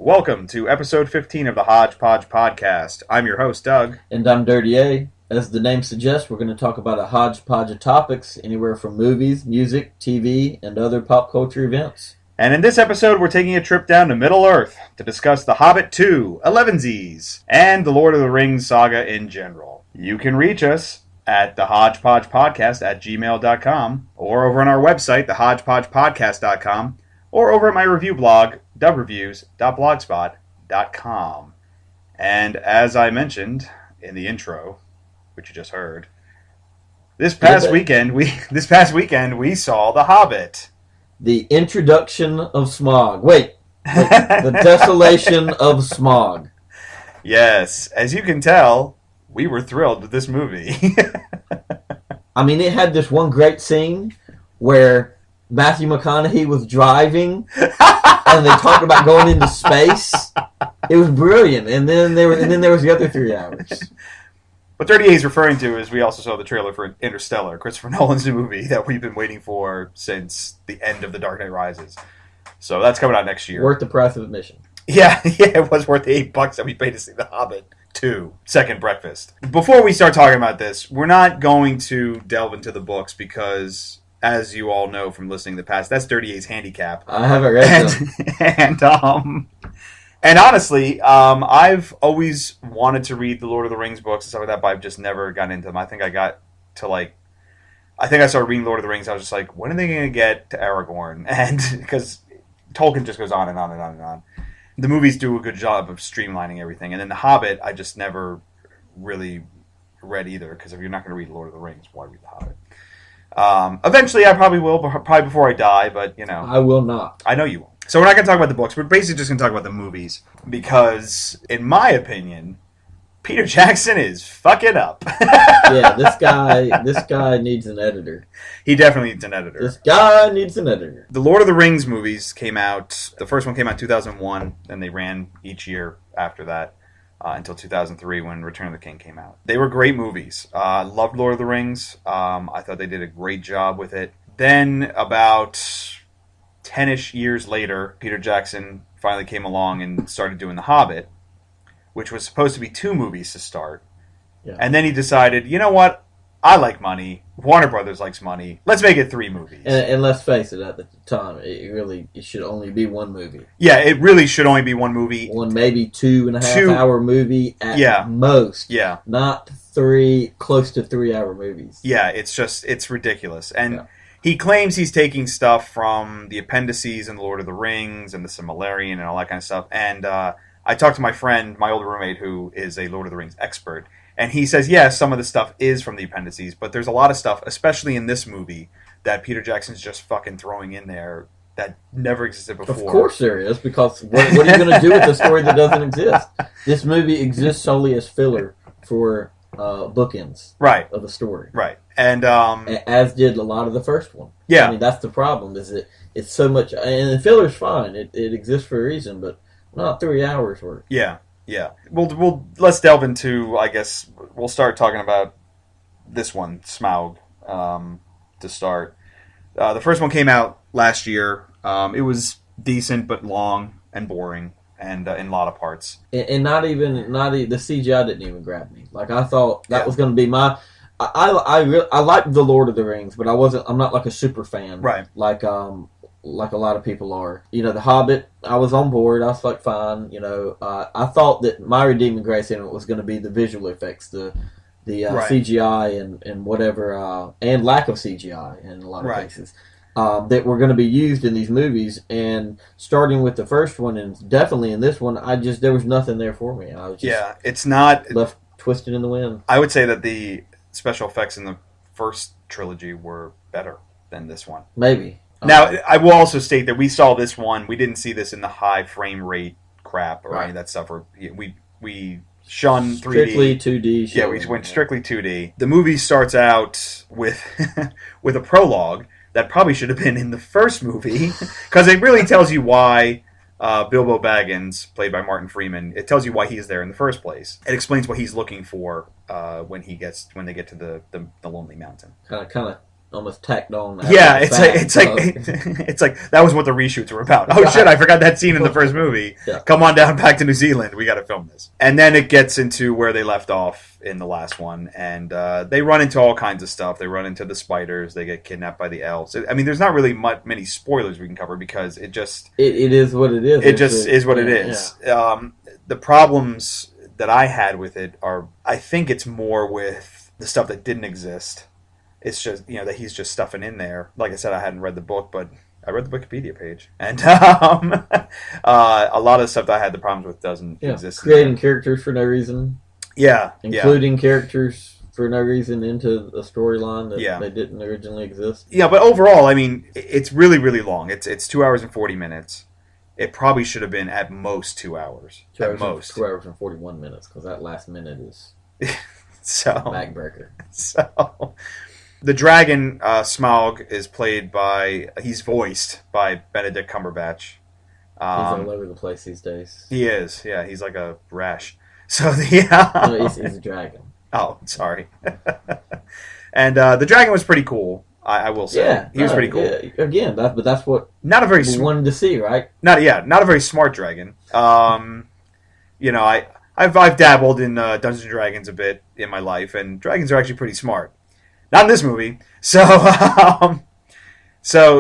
Welcome to episode 15 of the Hodgepodge podcast. I'm your host, Doug. And I'm Dirty A. As the name suggests, we're going to talk about a hodgepodge of topics, anywhere from movies, music, TV, and other pop culture events. And in this episode, we're taking a trip down to Middle-earth to discuss The Hobbit 2, Elevensies, and the Lord of the Rings saga in general. You can reach us at thehodgepodgepodcast@gmail.com, or over on our website, thehodgepodgepodcast.com, or over at my review blog, dubreviews.blogspot.com. And as I mentioned in the intro, which you just heard, this past weekend we saw The Hobbit. The introduction of Smaug. The Desolation of Smaug. Yes, as you can tell, we were thrilled with this movie. I mean, it had this one great scene where Matthew McConaughey was driving, and they talked about going into space. It was brilliant, and then there was the other 3 hours. What 38 is referring to is we also saw the trailer for Interstellar, Christopher Nolan's new movie that we've been waiting for since the end of The Dark Knight Rises. So that's coming out next year. Worth the price of admission. Yeah, it was worth the $8 that we paid to see The Hobbit 2, Second Breakfast. Before we start talking about this, we're not going to delve into the books because, as you all know from listening to the past, that's 38's handicap. I haven't read And them. honestly, I've always wanted to read the Lord of the Rings books and stuff like that, but I've just never gotten into them. I think I started reading Lord of the Rings, I was just like, when are they going to get to Aragorn? And because Tolkien just goes on and on and on and on. The movies do a good job of streamlining everything. And then The Hobbit, I just never really read either, because if you're not going to read Lord of the Rings, why read The Hobbit? Eventually I probably will, probably before I die, but you know. I will not. I know you won't. So we're not going to talk about the books. We're basically just going to talk about the movies. Because, in my opinion, Peter Jackson is fucking up. Yeah, this guy needs an editor. He definitely needs an editor. This guy needs an editor. The Lord of the Rings movies came out, the first one came out in 2001, and they ran each year after that until 2003 when Return of the King came out. They were great movies. I loved Lord of the Rings. I thought they did a great job with it. Then, about 10-ish years later, Peter Jackson finally came along and started doing The Hobbit, which was supposed to be 2 movies to start. Yeah. And then he decided, you know what? I like money. Warner Brothers likes money. Let's make it 3 movies. And let's face it, at the time, it should only be 1 movie. Yeah, it really should only be 1 movie. One, maybe 2.5 hour movie at most. Yeah. Not close to 3 hour movies. Yeah, it's ridiculous. And he claims he's taking stuff from the appendices in The Lord of the Rings and the Silmarillion and all that kind of stuff. And I talked to my friend, my older roommate, who is a Lord of the Rings expert, and he says, yes, some of the stuff is from the appendices, but there's a lot of stuff, especially in this movie, that Peter Jackson's just fucking throwing in there that never existed before. Of course there is, because what are you going to do with a story that doesn't exist? This movie exists solely as filler for bookends of a story. Right. And as did a lot of the first one. Yeah. I mean, that's the problem, is that it's so much, and the filler's fine. It exists for a reason, but not 3 hours worth. Yeah. Yeah. Let's delve into, I guess, we'll start talking about this one, Smaug, to start. The first one came out last year. It was decent, but long and boring, and in a lot of parts. And not even the CGI didn't even grab me. Like, I thought that was going to be my. I liked The Lord of the Rings, but I'm not like a super fan. Right. Like a lot of people are. You know, The Hobbit, I was on board. I was like, fine. You know, I thought that my redeeming grace in it was going to be the visual effects, the CGI and whatever, and lack of CGI in a lot of cases, that were going to be used in these movies. And starting with the first one, and definitely in this one, there was nothing there for me. I was just it's not left twisted in the wind. I would say that the special effects in the first trilogy were better than this one. Maybe. Now, I will also state that we saw this one. We didn't see this in the high frame rate crap or any of that stuff. We shunned 3D. Strictly 2D. Yeah, we went strictly 2D. The movie starts out with with a prologue that probably should have been in the first movie, because it really tells you why Bilbo Baggins, played by Martin Freeman, it tells you why he's there in the first place. It explains what he's looking for when they get to the Lonely Mountain. Kind of almost tacked on. Yeah, it's like that was what the reshoots were about. Oh shit, I forgot that scene in the first movie. Yeah. Come on down back to New Zealand. We got to film this. And then it gets into where they left off in the last one, and they run into all kinds of stuff. They run into the spiders. They get kidnapped by the elves. I mean, there's not really many spoilers we can cover because it just it is what it is. It just is what it is. Yeah. The problems that I had with it are, I think it's more with the stuff that didn't exist. It's just, that he's just stuffing in there. Like I said, I hadn't read the book, but I read the Wikipedia page. And a lot of the stuff that I had the problems with doesn't exist. Creating characters for no reason. Yeah. Including characters for no reason into a storyline that they didn't originally exist. Yeah, but overall, I mean, it's really, really long. It's 2 hours and 40 minutes. It probably should have been at most 2 hours. 2 hours and 41 minutes, because that last minute is backbreaker. So... The dragon, Smaug, he's voiced by Benedict Cumberbatch. He's all over the place these days. He is, yeah. He's like a rash. So no, he's a dragon. Oh, sorry. And the dragon was pretty cool, I will say. Yeah. He was pretty cool. Yeah. Again, that's what not a very we wanted to see, right? Not a very smart dragon. I've dabbled in Dungeons & Dragons a bit in my life, and dragons are actually pretty smart. Not in this movie. So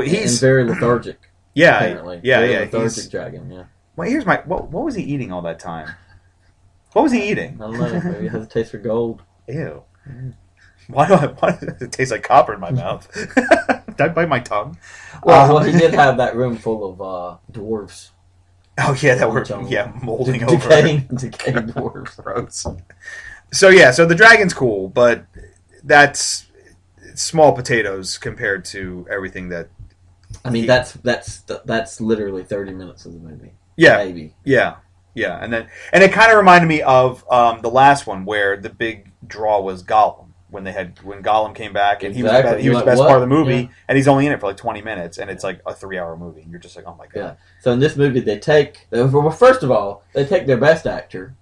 he's... And very lethargic. Yeah. Apparently. Yeah, very lethargic dragon, yeah. Well, here's my... What was he eating all that time? What was he eating? I don't know. Maybe it has a taste for gold. Ew. Why does it taste like copper in my mouth? Did I bite my tongue? Well, he did have that room full of dwarves. Oh, yeah, that were molding over. Decaying dwarves. Gross. So the dragon's cool, but that's... small potatoes compared to everything that. I mean, that's literally 30 minutes of the movie. Yeah, maybe. Yeah, and it kind of reminded me of the last one where the big draw was Gollum when Gollum came back and he was the best part of the movie and he's only in it for like 20 minutes and it's like a 3-hour movie and you're just like, oh my god. Yeah. So in this movie first of all they take their best actor,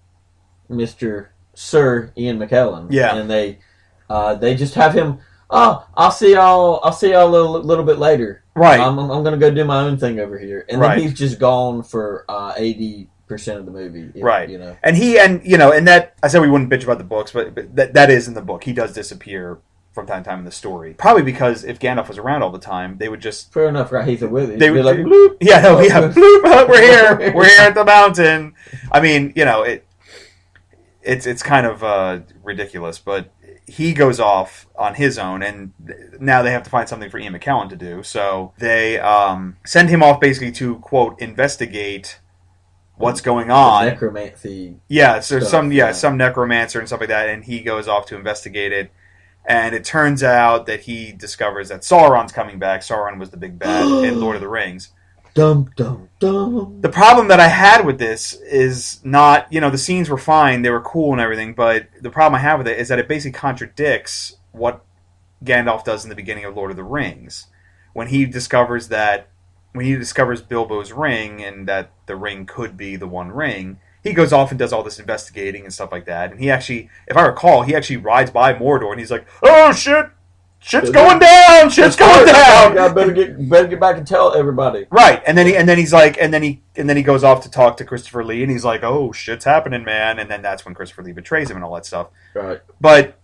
Mr. Sir Ian McKellen. Yeah, and they just have him. Oh, I'll see y'all a little bit later. Right. I'm going to go do my own thing over here. And then he's just gone for 80% of the movie. Right. And that, I said we wouldn't bitch about the books, but that is in the book. He does disappear from time to time in the story. Probably because if Gandalf was around all the time, they would just... Fair enough, right? He's a wizard. They would be like, bloop. Yeah, no, bloop, we're here. We're here at the mountain. I mean, it's kind of ridiculous, but... He goes off on his own, and now they have to find something for Ian McKellen to do. So they send him off basically to, quote, investigate what's going on. Necromancy. Yeah, so some necromancer and stuff like that, and he goes off to investigate it. And it turns out that he discovers that Sauron's coming back. Sauron was the big bad in Lord of the Rings. Dum, dum, dum. The problem that I had with this is not, the scenes were fine, they were cool and everything, but the problem I have with it is that it basically contradicts what Gandalf does in the beginning of Lord of the Rings. When he discovers Bilbo's ring and that the ring could be the One Ring, he goes off and does all this investigating and stuff like that. And he actually, if I recall, he actually rides by Mordor and he's like, oh shit! Shit's going down! Shit's going down! I better get back and tell everybody. Right, and then he goes off to talk to Christopher Lee, and he's like, "Oh, shit's happening, man!" And then that's when Christopher Lee betrays him and all that stuff. Right. But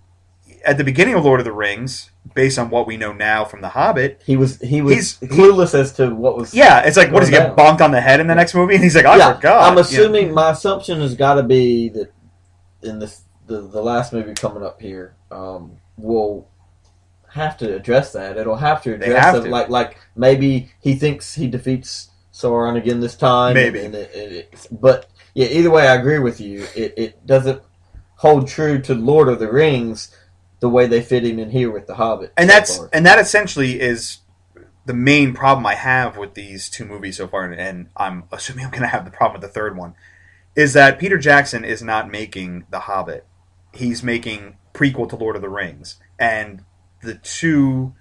at the beginning of Lord of the Rings, based on what we know now from The Hobbit, he's clueless as to what was. Yeah, it's like, what does he get bonked on the head in the next movie? And he's like, I forgot. I'm assuming my assumption has got to be that in the last movie coming up here, we'll have to address that. It'll have to address it. Like maybe he thinks he defeats Sauron again this time. Maybe. But yeah, either way, I agree with you. It doesn't hold true to Lord of the Rings the way they fit him in here with The Hobbit. And that essentially is the main problem I have with these two movies so far, and I'm assuming I'm going to have the problem with the third one, is that Peter Jackson is not making The Hobbit. He's making prequel to Lord of the Rings. And the two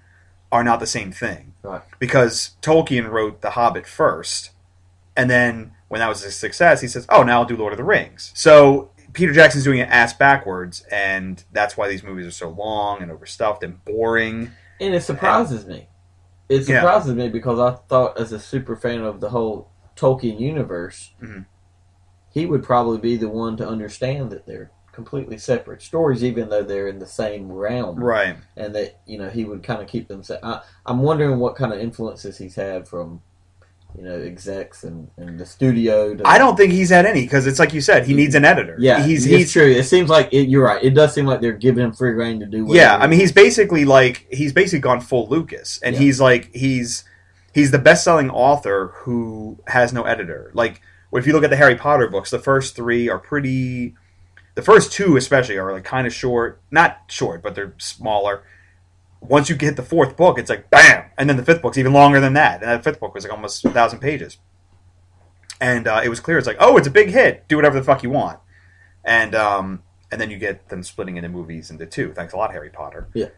are not the same thing. Right. Because Tolkien wrote The Hobbit first, and then when that was a success, he says, oh, now I'll do Lord of the Rings. So Peter Jackson's doing it ass backwards, and that's why these movies are so long and overstuffed and boring. And it surprises me. It surprises me because I thought, as a super fan of the whole Tolkien universe, he would probably be the one to understand that they're completely separate stories, even though they're in the same realm. Right. And that, he would kind of keep them separate. I'm wondering what kind of influences he's had from, execs and the studio. I don't think he's had any, because it's like you said, he needs an editor. Yeah, he's true. It seems like, you're right, it does seem like they're giving him free rein to do whatever. Yeah, I mean, he's basically gone full Lucas. And he's the best-selling author who has no editor. Like, if you look at the Harry Potter books, the first three are pretty... The first two especially are like kind of short. Not short, but they're smaller. Once you get the fourth book, it's like, bam! And then the fifth book's even longer than that. And that fifth book was like almost 1,000 pages. And it was clear, it's like, oh, it's a big hit. Do whatever the fuck you want. And then you get them splitting into movies into two. Thanks a lot, Harry Potter. Yeah.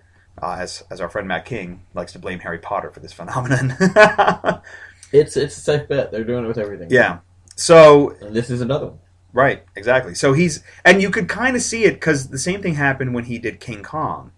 As our friend Matt King likes to blame Harry Potter for this phenomenon. It's a safe bet. They're doing it with everything. Yeah. So... And this is another one. Right, exactly. So and you could kind of see it, because the same thing happened when he did King Kong.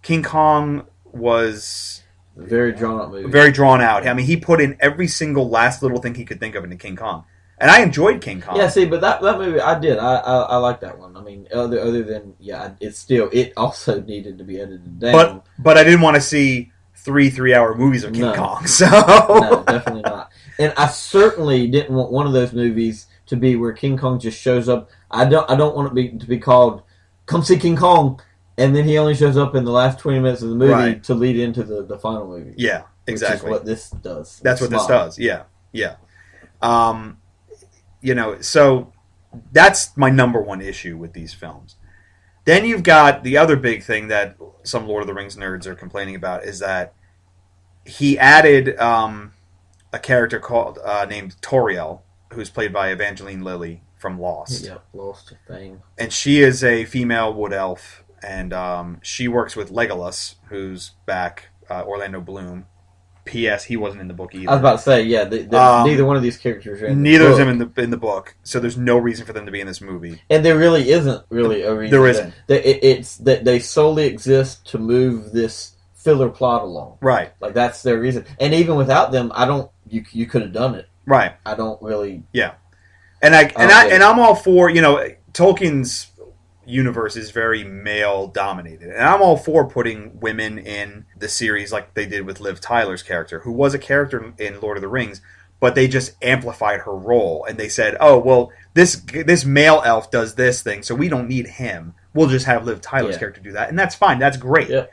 King Kong was... A very drawn out movie. Very drawn out. I mean, he put in every single last little thing he could think of into King Kong. And I enjoyed King Kong. Yeah, see, but that movie, I did. I like that one. I mean, other than, it also needed to be edited down. But I didn't want to see 3-hour movies of King Kong, so... No, definitely not. And I certainly didn't want one of those movies to be where King Kong just shows up. I don't want it to be called "Come See King Kong," and then he only shows up in the last 20 minutes of the movie to lead into the final movie. Yeah, exactly. Which is what this does. That's what this does. Yeah. So that's my number one issue with these films. Then you've got the other big thing that some Lord of the Rings nerds are complaining about, is that he added a character named Toriel, who's played by Evangeline Lilly from Lost. Yeah, Lost fame. And she is a female wood elf, and she works with Legolas, who's back, Orlando Bloom. P.S. He wasn't in the book either. I was about to say, neither one of these characters are in the book. Neither of them in the book, so there's no reason for them to be in this movie. And there really isn't a reason. There isn't. It's that they solely exist to move this filler plot along. Right. Like, that's their reason. And even without them, you could have done it. Right. I don't really... Yeah. And I'm all for, Tolkien's universe is very male-dominated. And I'm all for putting women in the series like they did with Liv Tyler's character, who was a character in Lord of the Rings, but they just amplified her role. And they said, oh, well, this male elf does this thing, so we don't need him. We'll just have Liv Tyler's character do that. And that's fine. That's great. Yeah.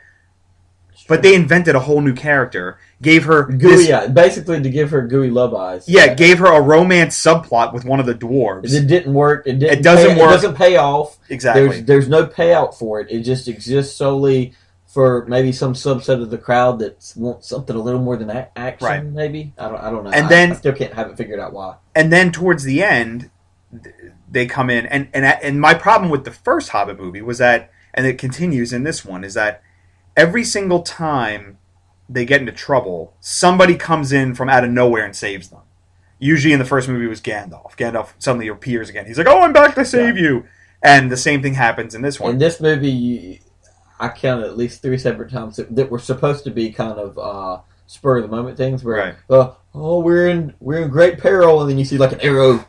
But they invented a whole new character, gave her gooey eyes, basically to give her gooey love eyes. Yeah, gave her a romance subplot with one of the dwarves. It didn't work. It doesn't work. It doesn't pay off. Exactly. There's no payout for it. It just exists solely for maybe some subset of the crowd that wants something a little more than action. Right. Maybe I don't know. And then I still haven't figured out why. And then towards the end, they come in, and my problem with the first Hobbit movie was that, and it continues in this one, is that every single time they get into trouble, somebody comes in from out of nowhere and saves them. Usually in the first movie it was Gandalf. Gandalf suddenly appears again. He's like, oh, I'm back to save you. And the same thing happens in this one. In this movie, I counted at least 3 separate times that were supposed to be kind of spur of the moment things where, we're in great peril, and then you see like an arrow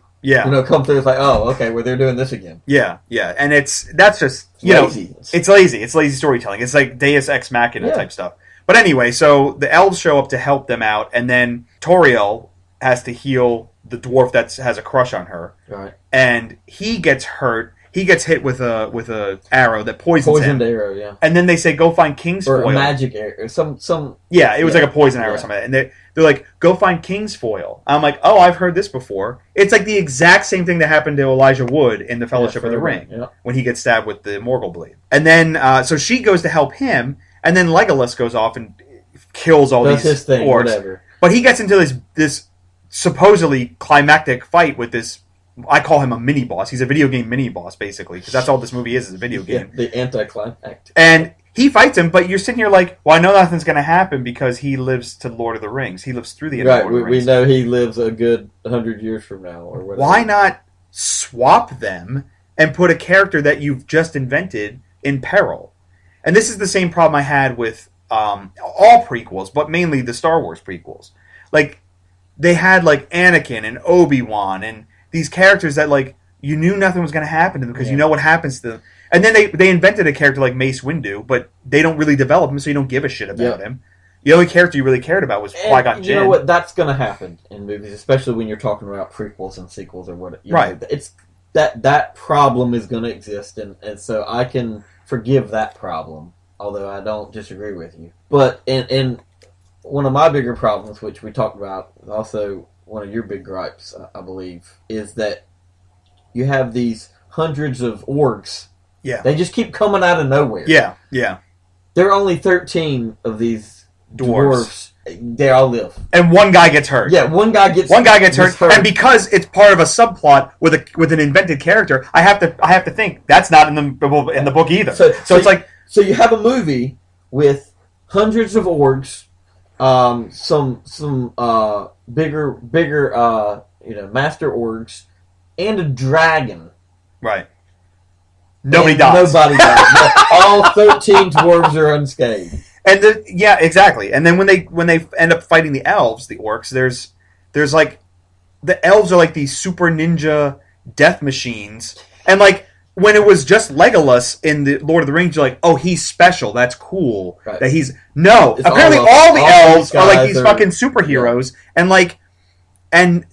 come through. It's like, oh, okay, well, they're doing this again. Yeah. And that's just, lazy. It's lazy. It's lazy storytelling. It's like Deus Ex Machina type stuff. But anyway, so the elves show up to help them out, and then Toriel has to heal the dwarf that has a crush on her. Right. And he gets hurt. He gets hit with a arrow that poisons him. Poisoned arrow, yeah. And then they say, go find King's Foil. Or a magic arrow. Some... Yeah, it was like a poison arrow or something. And they're like, go find King's Foil. I'm like, oh, I've heard this before. It's like the exact same thing that happened to Elijah Wood in the Fellowship of the Ring. Yeah. When he gets stabbed with the Morgul blade. And then, so she goes to help him. And then Legolas goes off and kills all these his thing, orcs. Whatever. But he gets into this supposedly climactic fight with this... I call him a mini-boss. He's a video game mini-boss, basically, because that's all this movie is a video game. Yeah, the anticlimactic. And he fights him, but you're sitting here like, well, I know nothing's going to happen because he lives to Lord of the Rings. He lives through the end of Lord of the Rings. We know he lives a good 100 years from now, or whatever. Why not swap them and put a character that you've just invented in peril? And this is the same problem I had with all prequels, but mainly the Star Wars prequels. Like, they had, like, Anakin and Obi-Wan and these characters that, like, you knew nothing was going to happen to them because you know what happens to them. And then they invented a character like Mace Windu, but they don't really develop him, so you don't give a shit about him. The only character you really cared about was Qui-Gon Jinn. You know what? That's going to happen in movies, especially when you're talking about prequels and sequels or what. Right. It's that problem is going to exist, and so I can forgive that problem, although I don't disagree with you. But in one of my bigger problems, which we talked about, also one of your big gripes, I believe, is that you have these hundreds of orcs. Yeah. They just keep coming out of nowhere. Yeah, yeah. There are only 13 of these dwarves. They all live. And one guy gets hurt. Yeah, one guy gets hurt. And because it's part of a subplot with an invented character, I have to think that's not in the book either. So it's like, so you have a movie with hundreds of orcs, some bigger master orcs, and a dragon. Right. Nobody dies. All 13 dwarves are unscathed. And exactly. And then when they end up fighting the elves, the orcs, there's like the elves are like these super ninja death machines. And like when it was just Legolas in the Lord of the Rings, you're like, oh, he's special. That's cool. Right. That he's apparently all the elves are like these fucking superheroes, and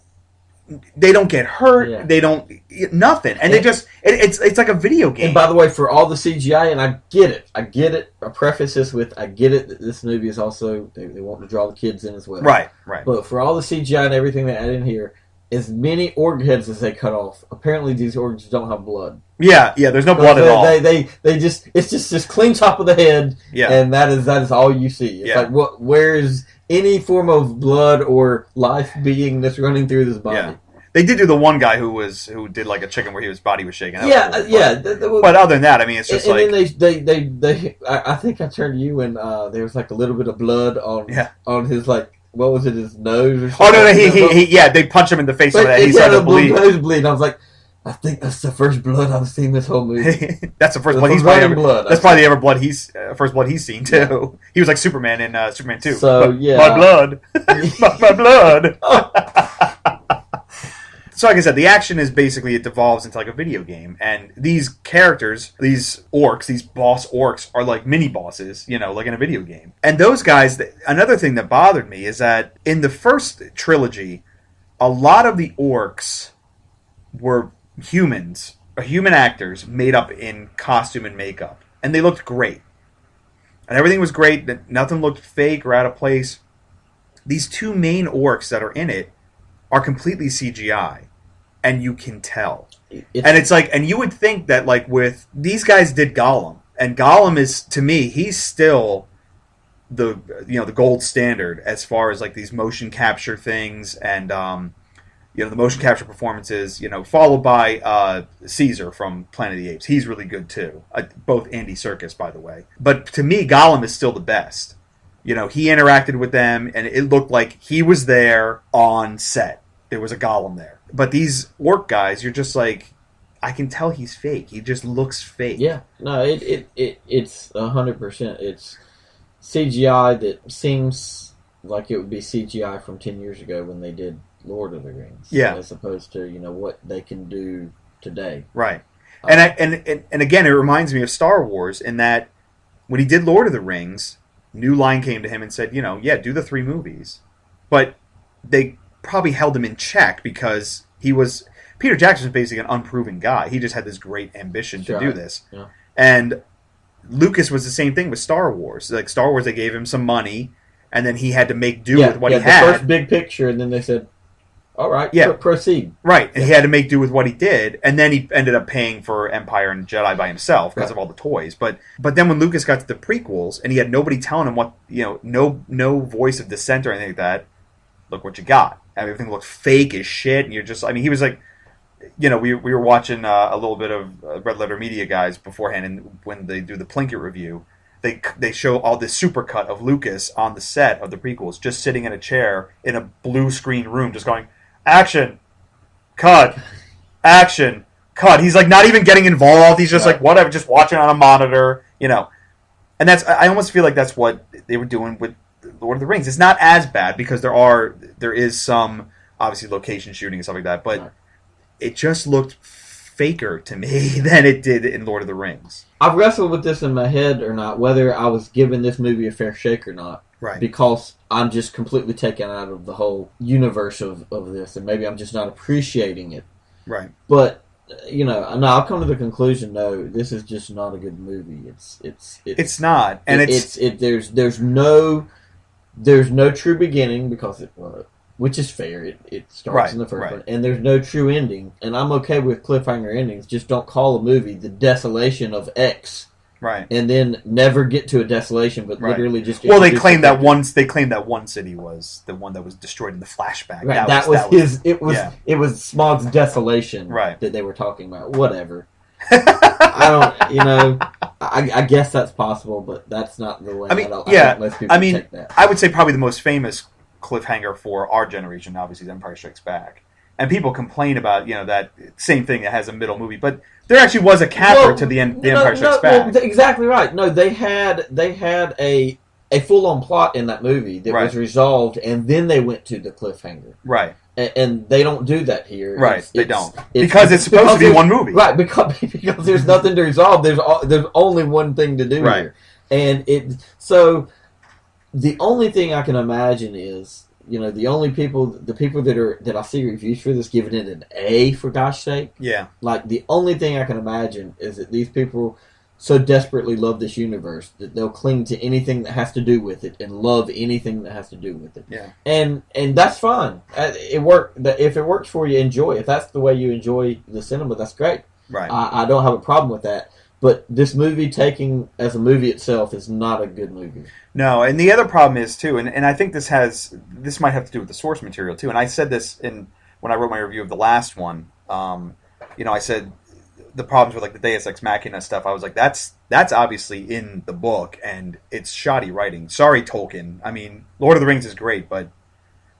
they don't get hurt. Yeah. They don't nothing, and they just it's like a video game. And by the way, for all the CGI, and I get it. I preface this with I get it that this movie is also they want to draw the kids in as well. Right. But for all the CGI and everything they add in here, as many orc heads as they cut off, apparently these orcs don't have blood. Yeah. There's no blood at all. They just it's just clean top of the head. Yeah. And that is all you see. It's like where is any form of blood or life being that's running through this body. Yeah. They did do the one guy who did like a chicken where his body was shaking. But other than that, I mean, it's just and then they I think I turned to you when there was like a little bit of blood on his like what was it, his nose or something? Oh no, he they punch him in the face with that. He started to bleed. Nosebleed. I was like, I think that's the first blood I've seen this whole movie. That's the first blood he's probably blood. That's probably the first blood he's seen too. Yeah. He was like Superman in Superman 2. So my blood, my blood. So like I said, the action is basically it devolves into like a video game, and these characters, these orcs, these boss orcs are like mini bosses, like in a video game. And those guys, another thing that bothered me is that in the first trilogy, a lot of the orcs were human actors made up in costume and makeup, and they looked great. And everything was great, nothing looked fake or out of place. These two main orcs that are in it are completely CGI, and you can tell. And it's like, and you would think that like with these guys did Gollum, and Gollum is, to me, he's still the gold standard as far as like these motion capture things and the motion capture performances, followed by Caesar from Planet of the Apes. He's really good too. Both Andy Serkis, by the way. But to me, Gollum is still the best. He interacted with them, and it looked like he was there on set. There was a Gollum there. But these orc guys, you're just like, I can tell he's fake. He just looks fake. Yeah. No, it's 100%. It's CGI that seems like it would be CGI from 10 years ago when they did Lord of the Rings. Yeah. As opposed to, what they can do today. Right. And again, it reminds me of Star Wars in that when he did Lord of the Rings, New Line came to him and said, do the 3 movies. But they probably held him in check because Peter Jackson was basically an unproven guy. He just had this great ambition to do this. Yeah. And Lucas was the same thing with Star Wars. Like Star Wars, they gave him some money, and then he had to make do with what he had. The first big picture, and then they said, all right, proceed. Right, and he had to make do with what he did, and then he ended up paying for Empire and Jedi by himself because of all the toys. But then when Lucas got to the prequels, and he had nobody telling him what, no voice of dissent or anything like that, look what you got. Everything looked fake as shit, and you're just, he was like, we were watching a little bit of Red Letter Media guys beforehand, and when they do the Plinkett review, they show all this supercut of Lucas on the set of the prequels, just sitting in a chair in a blue screen room, just going, action, cut, action, cut. He's like not even getting involved. He's just like whatever, just watching on a monitor, And I almost feel like that's what they were doing with Lord of the Rings. It's not as bad because there is some obviously location shooting and stuff like that, but it just looked faker to me than it did in Lord of the Rings. I've wrestled with this in my head or not, whether I was giving this movie a fair shake or not. Right. Because I'm just completely taken out of the whole universe of this, and maybe I'm just not appreciating it. Right. But, I'll come to the conclusion, no, this is just not a good movie. It's not. And there's no true beginning because which is fair. It starts in the first one, and there's no true ending. And I'm okay with cliffhanger endings. Just don't call a movie The Desolation of X, right? And then never get to a desolation, but literally just. Well, they claimed that one city was the one that was destroyed in the flashback. Right, that was his. It was Smaug's desolation, that they were talking about. Whatever. I guess that's possible, but that's not the way. I think most people take that. I would say probably the most famous cliffhanger for our generation, obviously, is Empire Strikes Back, and people complain about that same thing that has a middle movie, but there actually was a capper to the end. The Empire Strikes Back. Exactly right. No, they had a full on plot in that movie that was resolved, and then they went to the cliffhanger. Right. And they don't do that here. Right, they don't. Because it's supposed to be one movie. Right, because there's nothing to resolve. There's only one thing to do here. And so the only thing I can imagine is, the people that I see reviews for this giving it an A, for gosh sake. Yeah. Like, the only thing I can imagine is that these people so desperately love this universe that they'll cling to anything that has to do with it and love anything that has to do with it. Yeah. And that's fine. If it works for you, enjoy. If that's the way you enjoy the cinema, that's great. Right. I don't have a problem with that. But this movie, taking as a movie itself, is not a good movie. No, and the other problem is too, and I think this might have to do with the source material too. And I said this when I wrote my review of the last one. I said the problems with like the Deus Ex Machina stuff. I was like, that's obviously in the book, and it's shoddy writing. Sorry, Tolkien. I mean, Lord of the Rings is great, but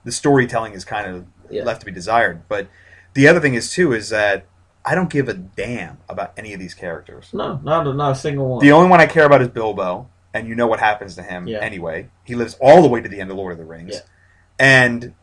the storytelling is kind of left to be desired. But the other thing is that I don't give a damn about any of these characters. No, not a single one. The only one I care about is Bilbo, and you know what happens to him anyway. He lives all the way to the end of Lord of the Rings. Yeah. And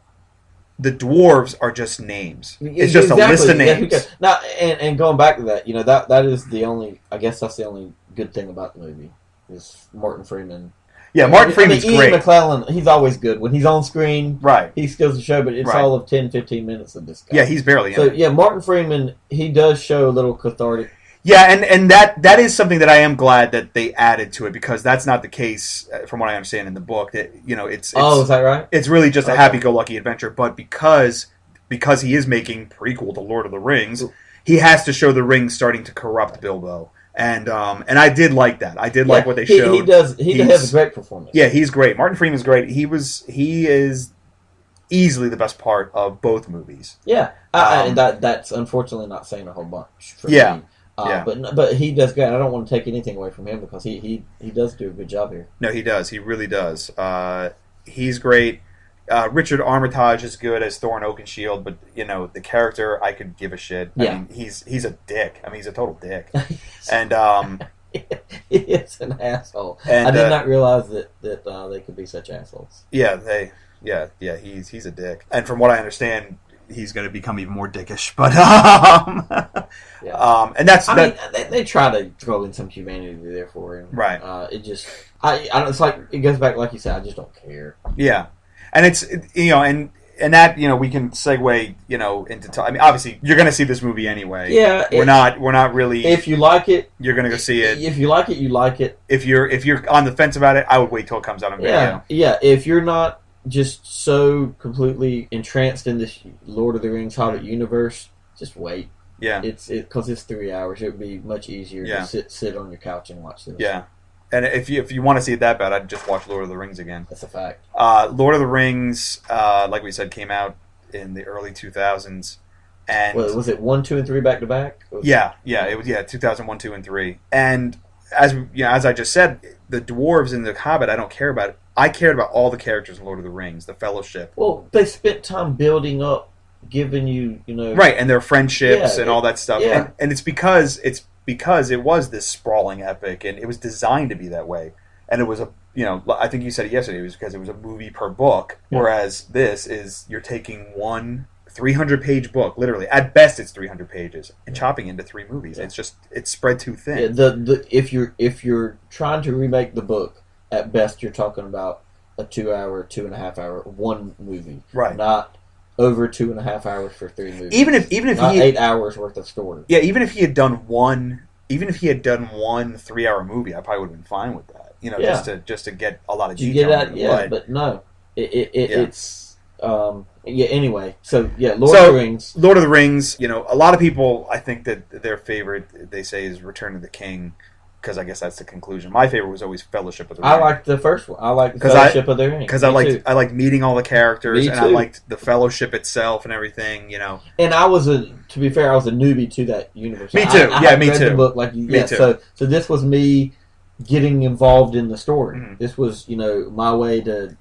the dwarves are just names. It's just a list of names. Now, and going back to that, that is the only, I guess that's the only good thing about the movie, is Martin Freeman. Yeah, Martin Freeman's great. Ian McClellan, he's always good. When he's on screen, he steals the show, but it's all of 10, 15 minutes of this guy. Yeah, he's barely in it. So, Martin Freeman, he does show a little cathartic. Yeah, and that is something that I am glad that they added to it, because that's not the case, from what I understand in the book. That it's is that right? It's really just a happy-go-lucky adventure, but because he is making prequel to Lord of the Rings, he has to show the rings starting to corrupt Bilbo. And I did like that. I did like what they showed. He has a great performance. Yeah, he's great. Martin Freeman's great. He is easily the best part of both movies. Yeah, and that's unfortunately not saying a whole bunch. For me. But he does good. I don't want to take anything away from him, because he does do a good job here. No, he does. He really does. He's great. Richard Armitage is good as Thorin Oakenshield, but the character, I could give a shit. Yeah. I mean, he's a dick. I mean, he's a total dick. And he is an asshole. And, I did not realize that they could be such assholes. Yeah, he's a dick. And from what I understand, he's going to become even more dickish. But and that's they try to throw in some humanity there for him. Right. It's like, it goes back, like you said, I just don't care. Yeah. And it's, and that, we can segue, into, I mean, obviously, you're going to see this movie anyway. Yeah. We're not really. If you like it, you're going to go see it. If you like it, you like it. If you're on the fence about it, I would wait till it comes out on video. Yeah. If you're not just so completely entranced in this Lord of the Rings Hobbit universe, just wait. Yeah. Because it's 3 hours. It would be much easier to sit on your couch and watch this. Yeah. And if you want to see it that bad, I'd just watch Lord of the Rings again. That's a fact. Lord of the Rings, like we said, came out in the early 2000s. And was it 1, 2, and 3 back to back? Yeah. It was 2001, 2, and 3. And as I just said, the dwarves in the Hobbit, I don't care about it. I cared about all the characters in Lord of the Rings, the Fellowship. Well, they spent time building up, giving you, right, and their friendships and all that stuff. Yeah. And it's because it was this sprawling epic, and it was designed to be that way. And it was I think you said it yesterday, it was because it was a movie per book, whereas this is you're taking one 300-page book, literally at best it's 300 pages, and chopping into 3 movies. It's spread too thin. If you're trying to remake the book, at best you're talking about a 2-hour, 2.5-hour, one movie, right? Not over 2.5 hours for 3 movies. Even if not 8 hours worth of story. Yeah, even if he had done one 3-hour movie, I probably would have been fine with that. Just to get a lot of detail. But no, it's. Anyway, so Lord of the Rings. Lord of the Rings. A lot of people, I think that their favorite, they say, is Return of the King, because I guess that's the conclusion. My favorite was always Fellowship of the Ring. I liked the first one. I liked Fellowship of the Ring because I liked meeting all the characters, and I liked the Fellowship itself and everything. And to be fair, I was a newbie to that universe. Me too. Me too. The book me too. So this was me getting involved in the story. Mm-hmm. This was my way to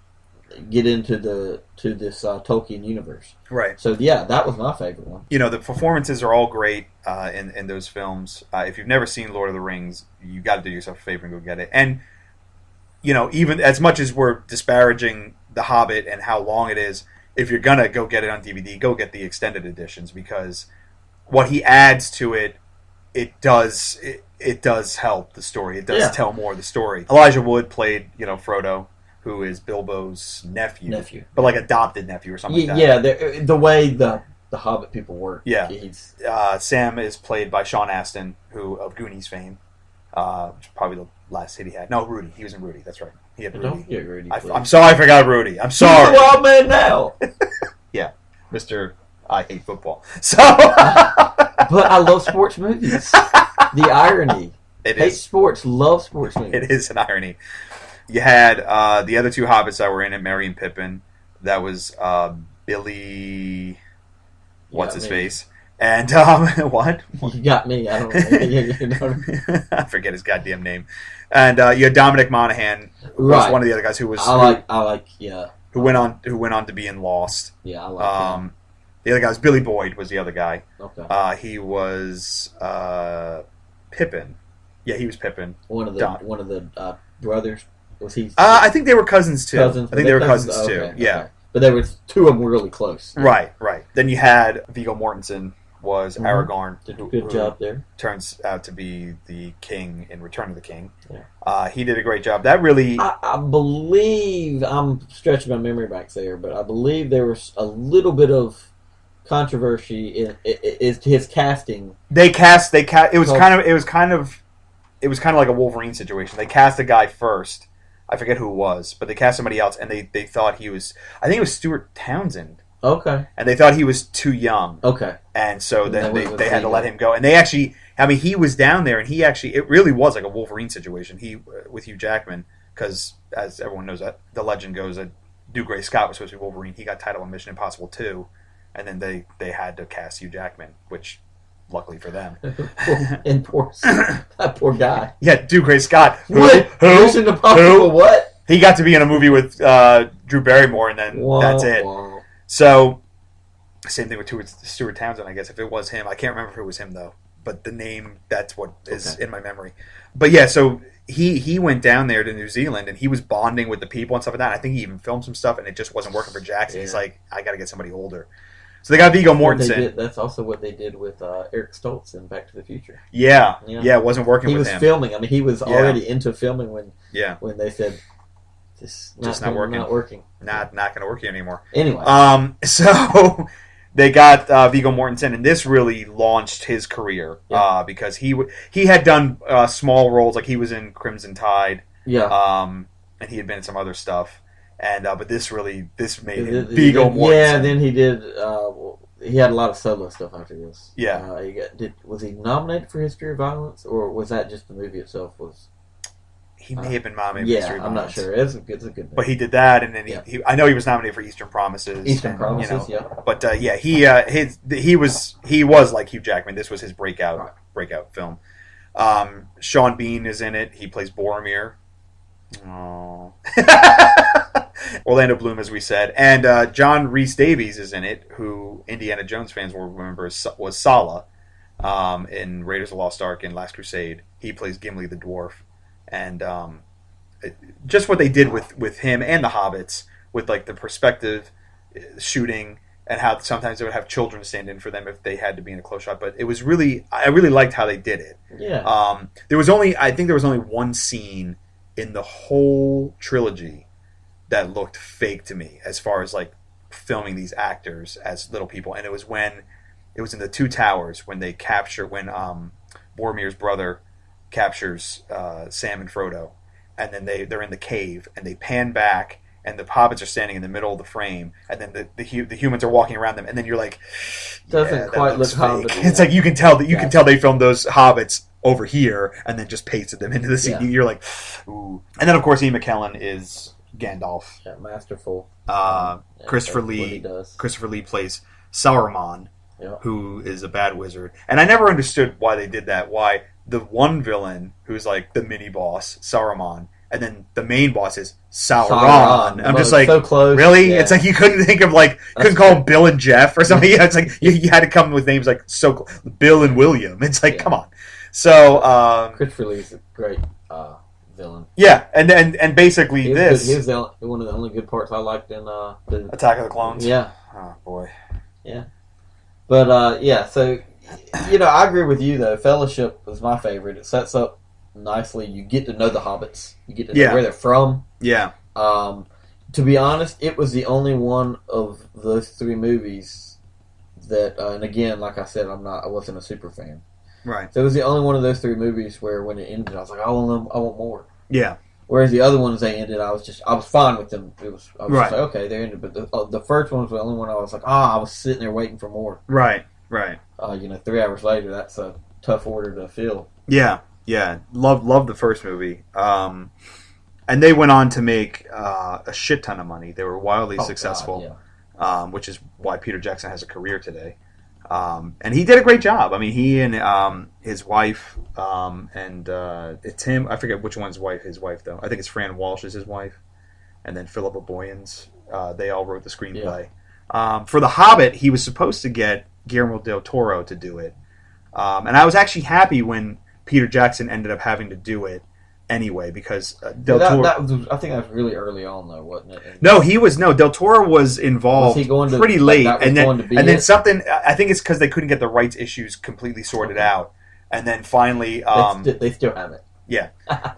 get into this Tolkien universe. Right. So that was my favorite one. The performances are all great in those films. If you've never seen Lord of the Rings, you got to do yourself a favor and go get it. And even as much as we're disparaging The Hobbit and how long it is, if you're gonna go get it on DVD, go get the extended editions, because what he adds to it, it does help the story. It does tell more of the story. Elijah Wood played Frodo, who is Bilbo's nephew, but like adopted nephew or something like that. Yeah, the way the Hobbit people work. Yeah. Sam is played by Sean Astin, who of Goonies fame, which is probably the last hit he had. No, Rudy. He was in Rudy. That's right. He had Rudy. Don't get Rudy. I'm sorry, I forgot Rudy. I'm sorry. He's the wild man now. Yeah, Mr. I hate football. So, but I love sports movies. The irony. Hate sports, love sports movies. It is an irony. You had the other 2 hobbits that were in it, Merry and Pippin. That was Billy... What's his face? And, what? You got me. I don't know. I forget his goddamn name. And you had Dominic Monaghan, who was one of the other guys who was... Who went on to be in Lost. Yeah, I like him. The other guy was Billy Boyd, was the other guy. Okay. He was Pippin. Yeah, he was Pippin. One of the brothers. Was he? I think they were cousins too. I think they were cousins too. Okay, yeah, okay. But there were 2 of them really close. Right. Then you had Viggo Mortensen was Aragorn. Did a good job there. Turns out to be the king in Return of the King. Yeah. He did a great job. That really... I believe, I'm stretching my memory back there, but I believe there was a little bit of controversy in his casting. It was kind of like a Wolverine situation. They cast a guy first. I forget who it was, but they cast somebody else, and they thought he was... I think it was Stuart Townsend. Okay. And they thought he was too young. Okay. And so then they had to let him go. And they actually... I mean, he was down there, and he actually... It really was like a Wolverine situation with Hugh Jackman, because, as everyone knows, the legend goes that Dougray Scott was supposed to be Wolverine. He got title on Mission Impossible 2, and then they had to cast Hugh Jackman, which... Luckily for them. And that poor guy. Yeah, Dougray Scott. What? Mission Impossible what? He got to be in a movie with Drew Barrymore, and then that's it. Wow. So, same thing with Stuart Townsend, I guess, if it was him. I can't remember if it was him, though. But the name, that's what is in my memory. But yeah, so he went down there to New Zealand, and he was bonding with the people and stuff like that. I think he even filmed some stuff, and it just wasn't working for Jackson. Yeah. He's like, I got to get somebody older. So they got Viggo Mortensen. That's also what they did with Eric Stoltz in Back to the Future. Yeah, it wasn't working with him. He was filming. I mean, he was already into filming when they said, just not working. Not working. Not going to work here anymore. Anyway. So they got Viggo Mortensen, and this really launched his career because he had done small roles, like he was in Crimson Tide. Yeah. And he had been in some other stuff. And but this made him Viggo Mortensen. Yeah, then he did. He had a lot of solo stuff after this. Yeah. Was he nominated for History of Violence, or was that just the movie itself? He may have been nominated for History of Violence. I'm not sure. It's a good movie. But he did that, and then I know he was nominated for Eastern Promises. Yeah. But he was like Hugh Jackman. This was his breakout film. Sean Bean is in it. He plays Boromir. Oh. Orlando Bloom, as we said, and John Rhys Davies is in it, who Indiana Jones fans will remember was Sala in Raiders of the Lost Ark and Last Crusade. He plays Gimli the dwarf, and just what they did with him and the Hobbits, with like the perspective shooting, and how sometimes they would have children stand in for them if they had to be in a close shot. But it was really, I really liked how they did it. Yeah. I think there was only one scene in the whole trilogy that looked fake to me, as far as like filming these actors as little people, and it was in the Two Towers when Boromir's brother captures Sam and Frodo, and then they're in the cave and they pan back. And the hobbits are standing in the middle of the frame, and then the humans are walking around them, and then you're like, doesn't quite look Hobbit. It's like you can tell they filmed those hobbits over here and then just pasted them into the scene. Yeah. You're like, ooh. And then of course Ian McKellen is Gandalf. Yeah, masterful. Christopher Lee plays Sauron, who is a bad wizard, and I never understood why they did that. Why the one villain who's like the mini boss, Saruman, and then the main boss is Sauron. I'm just like, so close. Really? Yeah. It's like you couldn't think of couldn't call them Bill and Jeff or something. Yeah, it's like you had to come with names like Bill and William. It's like, come on. So Christopher Lee is a great villain. Yeah, and basically he was one of the only good parts I liked in the Attack of the Clones. Yeah. Oh boy. Yeah. But so I agree with you though. Fellowship was my favorite. It sets up nicely. You get to know the hobbits. You get to know where they're from. Yeah. To be honest, it was the only one of those three movies that, and again, like I said, I wasn't a super fan. Right. So it was the only one of those three movies where when it ended, I was like, I want more. Yeah. Whereas the other ones they ended, I was fine with them. I was right. just like, okay, they ended. But the first one was the only one I was like, I was sitting there waiting for more. Right. Right. 3 hours later, that's a tough order to fill. Yeah. Yeah. Love the first movie. And they went on to make a shit ton of money. They were wildly successful, God, which is why Peter Jackson has a career today. And he did a great job. I mean, he and his wife, and it's him. I forget which one's his wife, though. I think it's Fran Walsh is his wife. And then Philippa Boyens. They all wrote the screenplay. Yeah. For The Hobbit, he was supposed to get Guillermo del Toro to do it. And I was actually happy when Peter Jackson ended up having to do it anyway, because Del Toro... I think that was really early on, though, wasn't it? Del Toro was involved pretty late, and then something... I think it's because they couldn't get the rights issues completely sorted out, and then finally... they still have it. Yeah.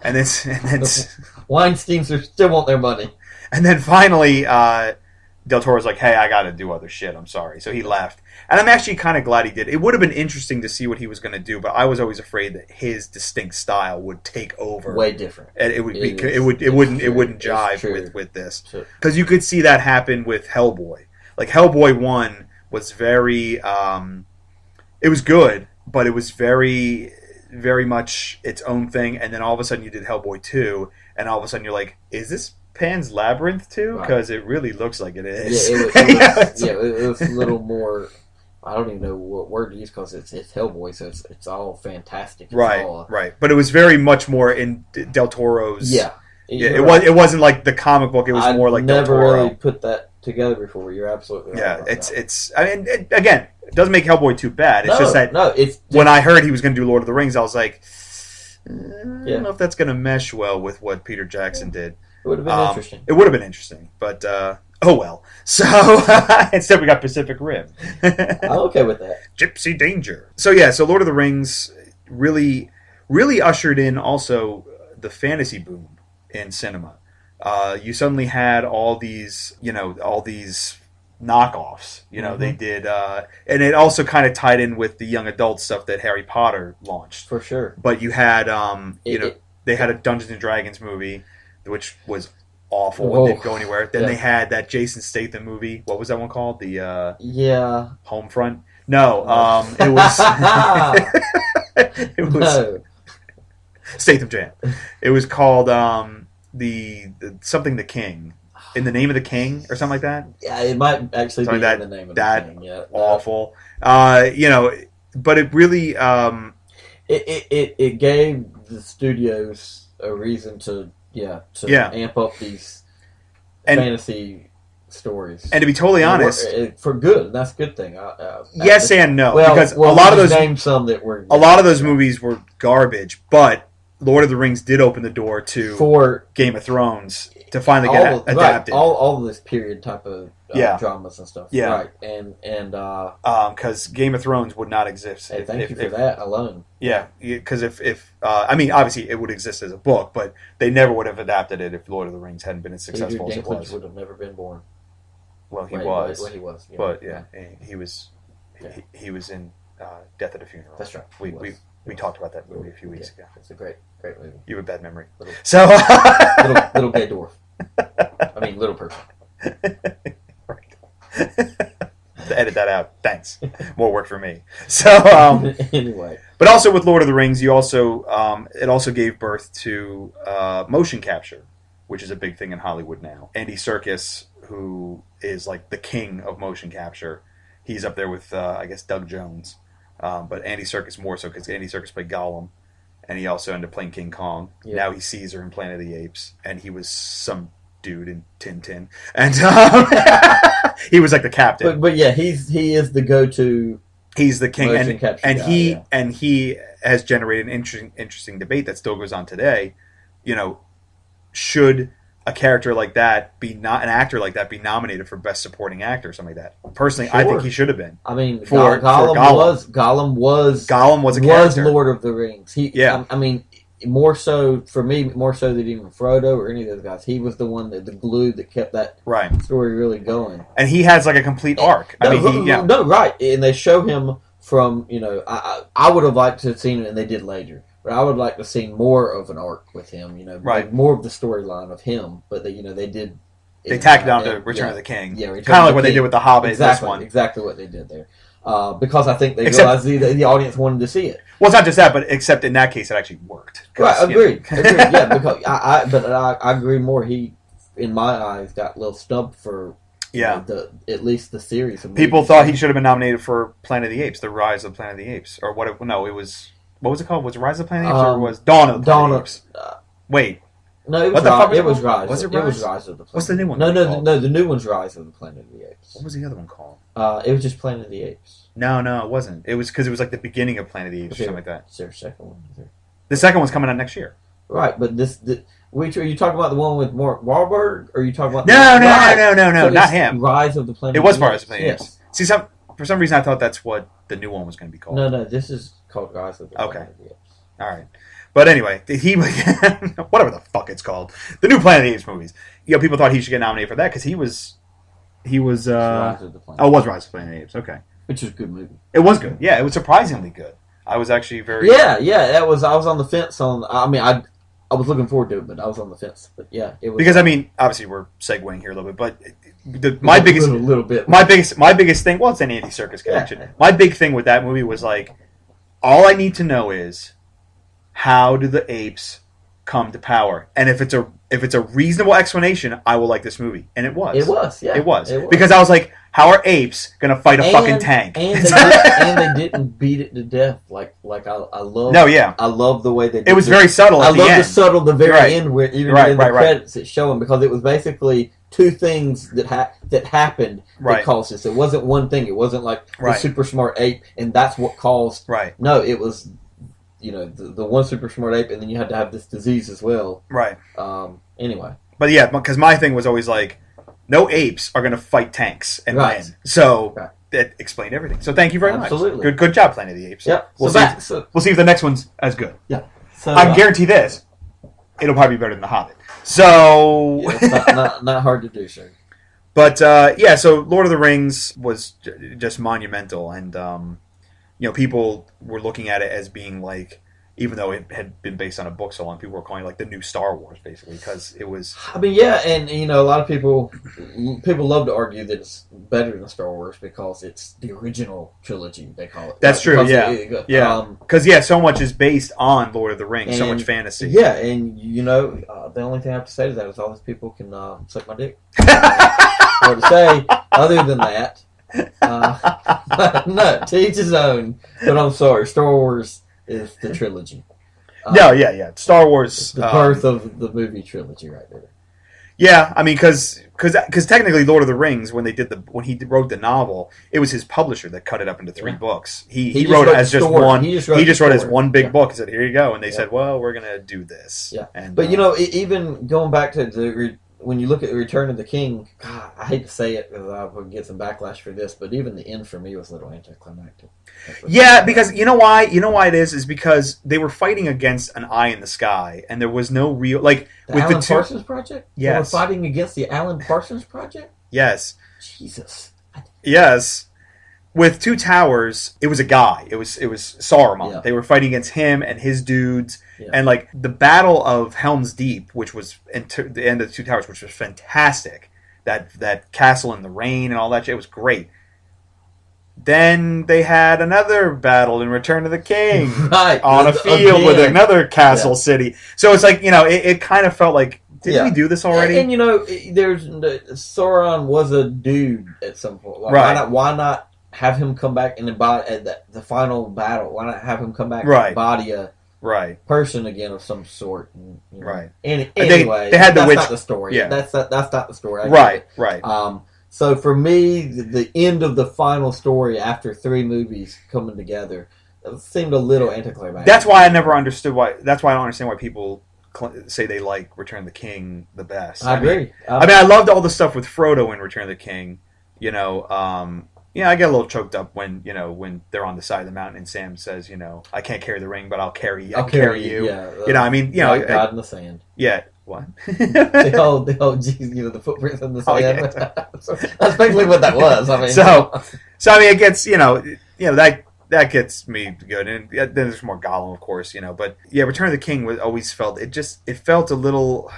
And then Weinsteins still want their money. And then finally, Del Toro's like, hey, I got to do other shit, I'm sorry. So he left. And I'm actually kind of glad he did. It would have been interesting to see what he was going to do, but I was always afraid that his distinct style would take over. Way different. And it wouldn't jive with this. Because you could see that happen with Hellboy. Like Hellboy 1 was very it was good, but it was very, very much its own thing, and then all of a sudden you did Hellboy 2, and all of a sudden you're like, is this Pan's Labyrinth 2? Because it really looks like it is. It was a little more... I don't even know what word to use because it's Hellboy, so it's all fantastic. Right. But it was very much more in Del Toro's. Yeah. It wasn't like the comic book. It was more like Del Toro. I never really put that together before. You're absolutely right. Yeah. It's. I mean, again, it doesn't make Hellboy too bad. It's just that when I heard he was going to do Lord of the Rings, I was like, I don't know if that's going to mesh well with what Peter Jackson did. It would have been interesting. It would have been interesting, but. Oh well. So instead we got Pacific Rim. I'm okay with that. Gypsy Danger. So Lord of the Rings really, really ushered in also the fantasy boom in cinema. You suddenly had all these knockoffs. They did, and it also kind of tied in with the young adult stuff that Harry Potter launched. For sure. But you had, they had a Dungeons and Dragons movie, which was awful and didn't go anywhere. Then they had that Jason Statham movie. What was that one called? The Homefront. No, it was. It was Statham Jam. It was called the something the King. In the Name of the King or something like that. Yeah, it might actually be in the Name of the King. Yeah, awful. But it really it gave the studios a reason to amp up these fantasy stories. And to be totally honest, for good, that's a good thing. Yes and no, because a lot of those named some that were a lot of those movies were garbage, but Lord of the Rings did open the door to for Game of Thrones to finally get adapted. Right, all of this period type of dramas and stuff. Yeah. Right. And because Game of Thrones would not exist. Hey, thank you for that alone. Yeah, because if I mean, obviously it would exist as a book, but they never would have adapted it if Lord of the Rings hadn't been as successful as it was. Would have never been born. Well, he was. Well, he was. Yeah. But he was. Yeah. He was in Death at a Funeral. That's right. We talked about that movie a few weeks ago. It's a great movie. You have a bad memory. Little gay dwarf. I mean, little person. Right. To edit that out. Thanks. More work for me. So anyway, but also with Lord of the Rings, you also it also gave birth to motion capture, which is a big thing in Hollywood now. Andy Serkis, who is like the king of motion capture, he's up there with I guess Doug Jones. But Andy Serkis more so because Andy Serkis played Gollum, and he also ended up playing King Kong. Yep. Now he's Caesar in Planet of the Apes, and he was some dude in Tintin, and he was like the captain. But yeah, he is the go-to. He's the king, and guy, he has generated an interesting debate that still goes on today. You know, should a character like that be not an actor like that be nominated for Best Supporting Actor or something like that? Personally, sure. I think he should have been. I mean, Gollum was a character. Lord of the Rings. I mean, more so for me, more so than even Frodo or any of those guys. He was the one the glue that kept that story really going. And he has like a complete arc. Right. And they show him from I would have liked to have seen it, and they did later. But I would like to see more of an arc with him, like more of the storyline of him. But they did. They tacked it on to Return of the King. Yeah, kind of like what they did with the Hobbit. Exactly, this one. Exactly what they did there. Because I think they realized the audience wanted to see it. Well, it's not just that, but except in that case, it actually worked. Right, agreed. Yeah, because I agree more. He, in my eyes, got a little snubbed for at least the series. People thought he should have been nominated for Planet of the Apes, The Rise of Planet of the Apes, or what? No, it was. What was it called? Was it Rise of the Planet of the Apes or was Dawn of the Planet of the Apes? Wait. No, it was Rise. It was Rise. Was it Rise? It was Rise of the Planet. What's the new one? No. The new one's Rise of the Planet of the Apes. What was the other one called? It was just Planet of the Apes. No, it wasn't. It was because it was like the beginning of Planet of the Apes or something like that. Is there a second one? The second one's coming out next year. Right, but are you talking about the one with Mark Wahlberg, or are you talking about? No, not him. Rise of the Planet. It was Rise of the Planet of the Apes. See, for some reason I thought that's what the new one was going to be called. No, this is called Rise of the Planet of the Apes. All right. But anyway, whatever the fuck it's called, the new Planet of the Apes movies. People thought he should get nominated for that because he was. Rise of the Planet. Oh, it was Rise of the Planet of the Apes. Okay. Which was a good movie. It was good. Yeah, it was surprisingly good. I was actually very. Yeah. I was on the fence on. I mean, I was looking forward to it, but I was on the fence. But yeah, it was. Because I mean, obviously we're segueing here a little bit, but my biggest thing. Well, it's an Andy Serkis connection. Yeah. My big thing with that movie was like, all I need to know is, how do the apes come to power? And if it's a reasonable explanation, I will like this movie. And it was. It was, yeah. It was. Because I was like, how are apes going to fight a fucking tank? And they didn't beat it to death. Like I love. No, yeah. I love the way they did it. Was very subtle at the end. I love the subtle the very end where even in the credits it's showing, because it was basically two things that happened that caused this. It wasn't one thing. It wasn't like the super smart ape and that's what caused. Right. No, it was. The one super smart ape, and then you had to have this disease as well. Right. Anyway. But yeah, because my thing was always like, no apes are going to fight tanks and win. So that explained everything. So thank you very much. Absolutely. Good job, Planet of the Apes. Yep. We'll see if the next one's as good. Yeah. So, I can guarantee this. It'll probably be better than The Hobbit. So... Yeah, it's not hard to do, sir. But, so Lord of the Rings was just monumental, and... people were looking at it as being like, even though it had been based on a book so long, people were calling it like the new Star Wars, basically, because it was... I mean, yeah, and, a lot of people love to argue that it's better than Star Wars because it's the original trilogy, they call it. That's true, yeah. Because, so much is based on Lord of the Rings, so much fantasy. Yeah, and, the only thing I have to say to that is all these people can suck my dick. Or to say, other than that... no, to each his own. But I'm sorry, Star Wars is the trilogy. Yeah. Star Wars, the birth of the movie trilogy, right there. Yeah, I mean, because technically, Lord of the Rings, when he wrote the novel, it was his publisher that cut it up into 3 books. He wrote it as just one. He just wrote it as one big book. He said, "Here you go," and they said, "Well, we're gonna do this." Yeah, and, but even going back to when you look at the Return of the King, God, I hate to say it because I would get some backlash for this, but even the end for me was a little anticlimactic. Yeah, because you know why it is because they were fighting against an eye in the sky, and there was no real the Alan Parsons Project. Yes, they were fighting against the Alan Parsons Project. Yes, Jesus. Yes, with Two Towers, it was a guy. It was Saruman. Yeah. They were fighting against him and his dudes. Yeah. And like the Battle of Helm's Deep, which was the end of the Two Towers, which was fantastic. That castle in the rain and all that shit, it was great. Then they had another battle in Return of the King on a field with another castle city. So it's like, it kind of felt like, did we do this already? And Sauron was a dude at some point. Like, why not have him come back and embody at the final battle? Why not have him come back and embody a person again of some sort? Right. Anyway, they had that's not the story. Yeah. That's not the story. Right. So for me, the end of the final story after 3 movies coming together seemed a little anticlimactic. That's why I never understood why. That's why I don't understand why people say they like Return of the King the best. I agree. I loved all the stuff with Frodo in Return of the King. I get a little choked up when they're on the side of the mountain and Sam says, I can't carry the ring, but I'll carry you. Yeah, God in the sand. Yeah. What? the old the footprints in the sand. Yeah. So that's basically what that was. I mean, it gets that gets me good, and then there's more Gollum, of course, But yeah, Return of the King always felt it felt a little.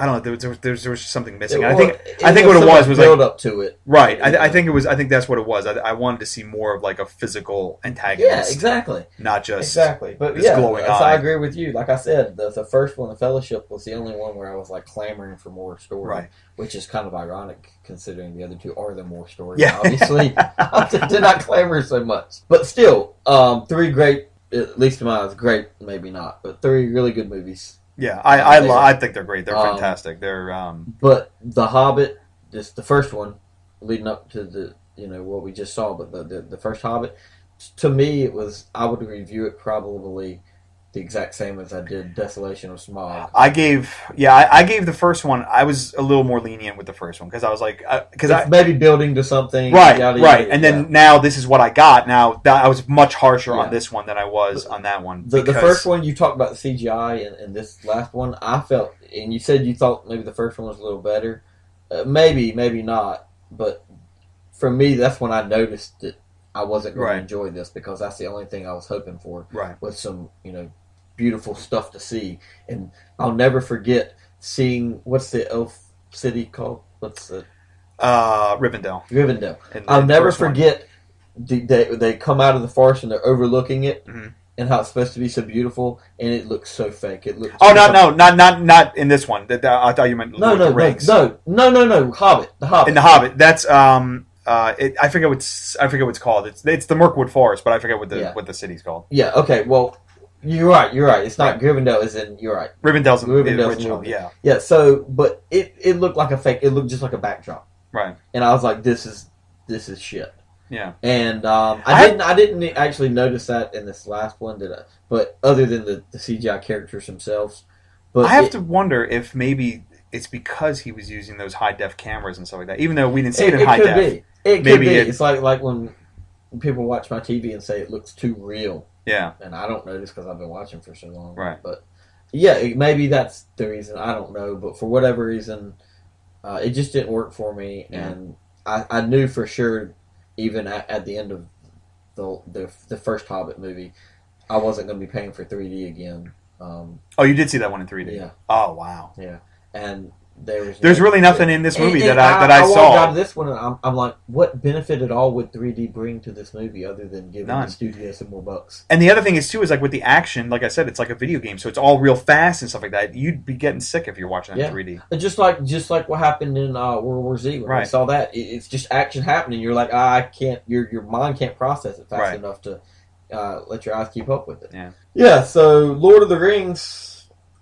I don't know. There was just something missing. I think what it was build up to it. Right. I think that's what it was. I wanted to see more of like a physical antagonist. Yeah, exactly. Not just exactly. But this glowing eye. I agree with you. Like I said, the first one, The Fellowship, was the only one where I was like clamoring for more story. Right. Which is kind of ironic considering the other 2 are the more story. Yeah. Obviously, I did not clamor so much. But still, 3 great, at least in my eyes, great, maybe not, but 3 really good movies. Yeah, I think they're great. They're fantastic. They're But The Hobbit, just the first one, leading up to the what we just saw, but the first Hobbit, to me I would review it probably the exact same as I did Desolation of Smaug. I gave the first one. I was a little more lenient with the first one because I was like, maybe building to something, right. And then now this is what I got. Now I was much harsher on this one than I was on that one. The first one you talked about the CGI, and this last one I felt, and you said you thought maybe the first one was a little better, maybe not, but for me that's when I noticed that I wasn't going to enjoy this because that's the only thing I was hoping for. Right. With some beautiful stuff to see, and I'll never forget seeing what's the elf city called? What's the Rivendell. I'll never forget they come out of the forest and they're overlooking it, and how it's supposed to be so beautiful, and it looks so fake. It looks. Oh not in this one. I thought you meant Lord of the Rings. No. Hobbit. The Hobbit. In the Hobbit, that's I forget what it's called. It's the Mirkwood Forest, but I forget what the city's called. Yeah. Okay. Well. You're right. It's not Rivendell. You're right. Rivendell's the original. Yeah. Yeah. So, but it looked like a fake. It looked just like a backdrop. Right. And I was like, this is shit. Yeah. And I didn't actually notice that in this last one, did I? But other than the CGI characters themselves, but I have to wonder if maybe it's because he was using those high def cameras and stuff like that. Even though we didn't see it in high def. It could be. It's like when people watch my TV and say it looks too real. Yeah. And I don't notice because I've been watching for so long. Right. But yeah, maybe that's the reason. I don't know. But for whatever reason, it just didn't work for me. Yeah. And I knew for sure, even at the end of the first Hobbit movie, I wasn't going to be paying for 3D again. You did see that one in 3D? Yeah. Oh, wow. Yeah. And there's really nothing in this movie that I saw. I walked out of this one and I'm like, what benefit at all would 3D bring to this movie other than giving the studio some more bucks? And the other thing is too is like with the action, like I said, it's like a video game, so it's all real fast and stuff like that. You'd be getting sick if you're watching that in 3D. Just like what happened in World War Z when I saw that. It's just action happening. You're like, I can't. Your mind can't process it fast enough to let your eyes keep up with it. Yeah. Yeah. So Lord of the Rings.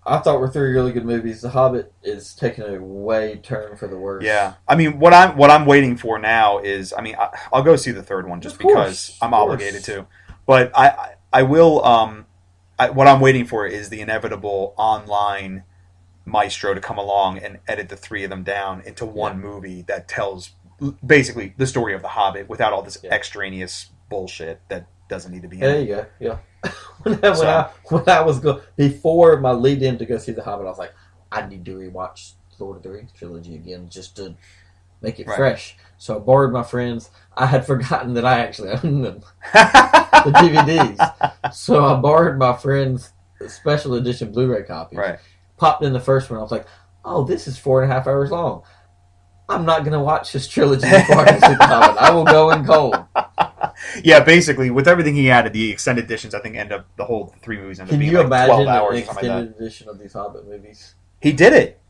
I thought were three really good movies. The Hobbit is taking a way turn for the worse. Yeah, I mean, what I'm waiting for now is, I mean, I'll go see the third one just because I'm obligated to, but I will. What I'm waiting for is the inevitable online maestro to come along and edit the three of them down into one movie that tells basically the story of the Hobbit without all this extraneous bullshit that doesn't need to be in There you go. Yeah. when I was before my lead in to go see the Hobbit, I was like, I need to rewatch Lord of the Rings trilogy again just to make it fresh. So I borrowed my friends. I had forgotten that I actually owned them, the DVDs. So I borrowed my friends' special edition Blu-ray copies. Right. Popped in the first one. I was like, oh, this is 4.5 hours long. I'm not going to watch this trilogy before I see the Hobbit. I will go in cold. Yeah, basically, with everything he added, the extended editions, I think, the whole three movies end up being like 12 hours or something like that. Can you imagine an extended edition of these Hobbit movies? He did it.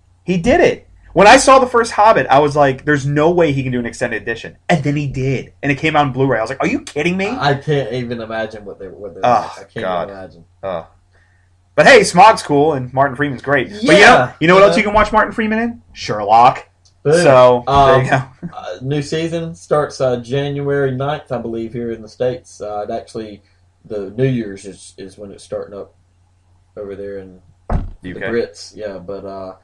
When I saw the first Hobbit, I was like, there's no way he can do an extended edition. And then he did. And it came out on Blu-ray. I was like, are you kidding me? I can't even imagine what they're like. I can't even imagine. But hey, Smaug's cool and Martin Freeman's great. Yeah, but you know what else you can watch Martin Freeman in? Sherlock. Boom. So, there you go. New season starts January 9th, I believe, here in the States. Actually, the New Year's is when it's starting up over there in the Brits. Yeah, but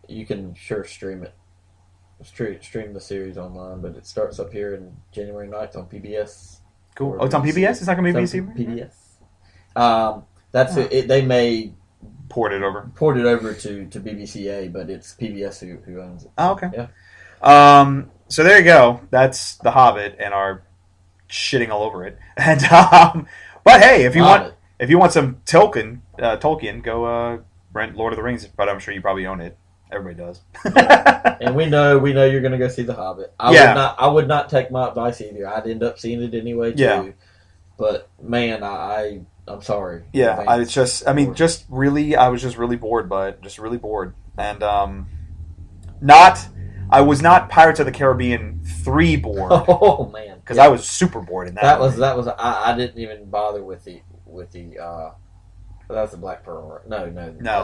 you can sure stream it. Stream the series online, but it starts up here in January 9th on PBS. Cool. Oh, it's on PBS? It's not going to be BBC? PBS. That's it. They may port it over to BBCA, but it's PBS who owns it. Oh, okay. Yeah. So there you go. That's The Hobbit and our shitting all over it. And but hey, if you want some Tolkien, go rent Lord of the Rings. But I'm sure you probably own it. Everybody does. And we know you're going to go see The Hobbit. I would not take my advice either. I'd end up seeing it anyway too. Yeah. But man, I'm sorry. Yeah, I was just really bored by it. Just really bored. And I was not Pirates of the Caribbean 3 bored. Oh man. Because I was super bored in that. That was I didn't even bother with the that's the Black Pearl. No,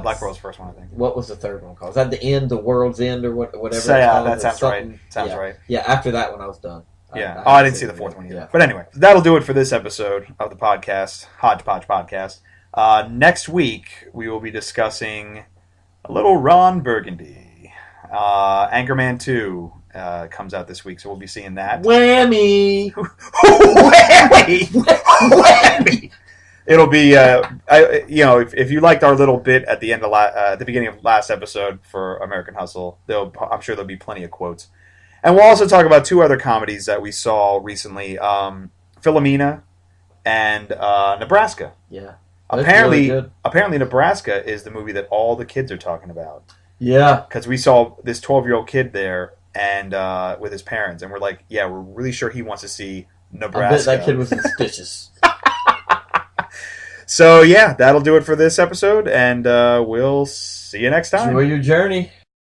Black Pearl's the first one, I think. What was the third one called? Is that the end, the world's end, or whatever? So, yeah, that sounds right. Sounds right. Yeah, after that one, I was done. Yeah. I didn't see the fourth one either. Yeah. But anyway, that'll do it for this episode of the podcast, Hodgepodge Podcast. Next week, we will be discussing a little Ron Burgundy. Anchorman 2 comes out this week, so we'll be seeing that. Whammy! Whammy! Whammy! It'll be, if you liked our little bit at the end of the beginning of last episode for American Hustle, I'm sure there'll be plenty of quotes. And we'll also talk about two other comedies that we saw recently, Philomena and Nebraska. Yeah. Apparently Nebraska is the movie that all the kids are talking about. Yeah. Because we saw this 12-year-old kid there and with his parents, and we're like, yeah, we're really sure he wants to see Nebraska. I bet that kid was in stitches. So, yeah, that'll do it for this episode, and we'll see you next time. Enjoy your journey.